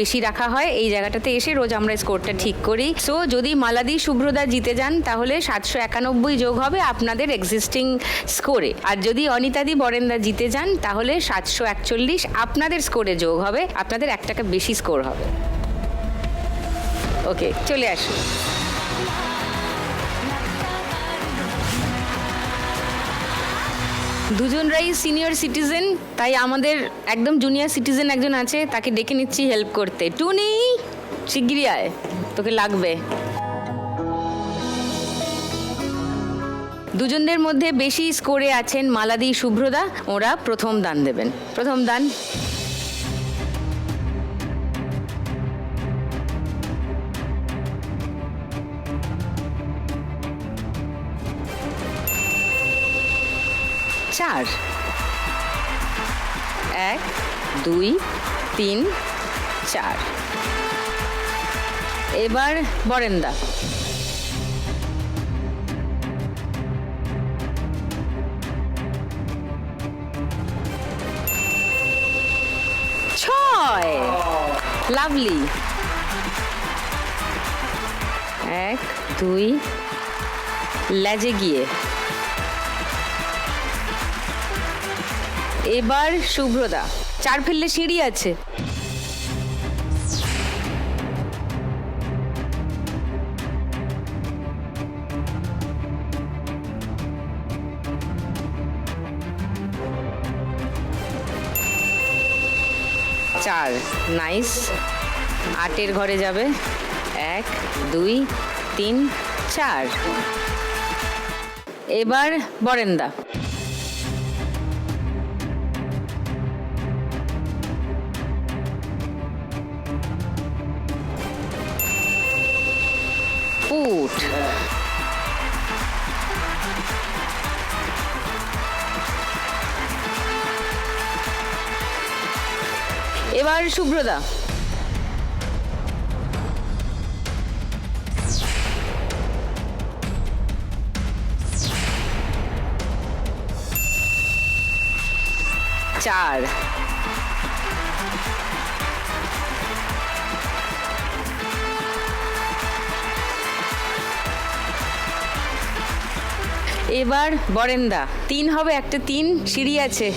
বেশি রাখা হয়। এই জায়গাটাতে এসে রোজ আমরা স্কোরটা ঠিক করি। সো যদি মালাদি শুভ্রদা জিতে যান তাহলে 791 যোগ হবে আপনাদের এক্সিস্টিং স্কোরে, আর যদি অনিতাদি বরেন্দা জিতে যান তাহলে 741 আপনাদের স্কোরে যোগ হবে, আপনাদের 1 টাকা বেশি স্কোর হবে। ওকে, চলে আসুন। দুজনরাই সিনিয়র সিটিজেন, তাই আমাদের একদম জুনিয়র সিটিজেন একজন আছে, তাকে ডেকে নিচ্ছি হেল্প করতে। টুনি, শিগগিরই আয়, তোকে লাগবে। দুজনদের মধ্যে বেশি স্কোরে আছেন মালাদি শুভ্রদা, ওরা প্রথম দান দেবেন। প্রথম দান চার, 1 2 3 4। এবার বরেন্দা ছয়, লাভলি। 1 2 লেজে গিয়ে। এবার শুভ্রদা, 4 ফেললে সিঁড়ি আছে। চার, নাইস। 8-এর ঘরে যাবে। 1 2 3 4। এবার বরেন্দা, উঠ। এবার শুভ্রদা, 4। এবার বরেন্দা, 3 হবে, একটা 3, সিঁড়ি আছে।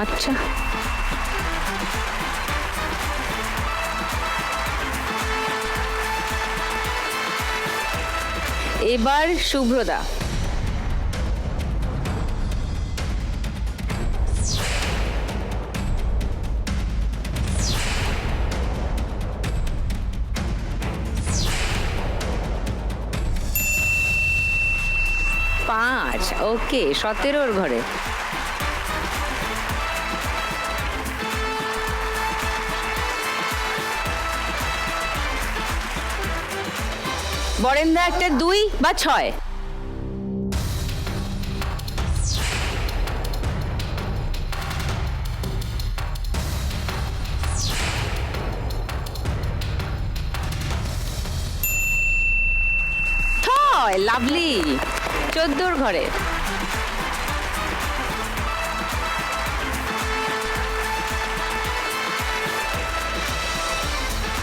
আচ্ছা, এবার শুভ্রদা, 5। ওকে, 17-ওর ঘরে। বরেন্দা একটা 2 বা 6। লাভলি, 14-ওর ঘরে।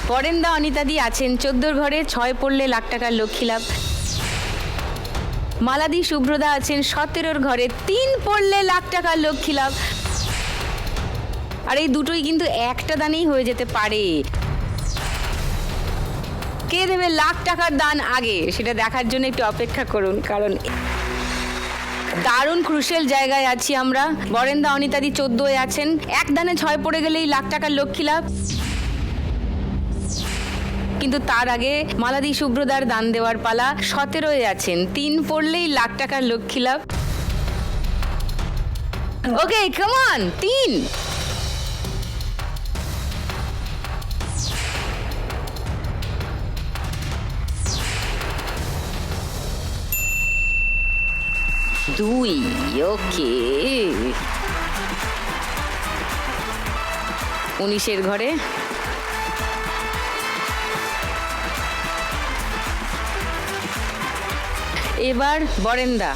বরেন্দা অনিতাদি আছেন 14-ওর ঘরে, 6 পড়লে লাখ টাকার লক্ষ্মী লাভ। মালাদি শুভ্রদা আছেন 17-ওর ঘরে, 3 পড়লে লাখ টাকার লক্ষ্মী লাভ। আর এই দুটোই কিন্তু একটা দানেই হয়ে যেতে পারে। কে দেবে লাখ টাকার দান আগে, সেটা দেখার জন্য একটু অপেক্ষা করুন, কারণ দারুণ ক্রুশিয়াল জায়গায় আছি আমরা। বরেন্দা অনিতাদি 14-এ আছেন, এক দানে 6 পড়ে গেলেই লাখ টাকার লক্ষ্মী লাভ। কিন্তু তার আগে মালাদি শুভ্রদার দান দেওয়ার পালা। 17-এ আছেন, 3 পড়লেই লাখ টাকার লক্ষ্মী লাভ। ওকে, কাম অন, 3। দুই, ওকে। 19-এর ঘরে। এবার বরেন্দা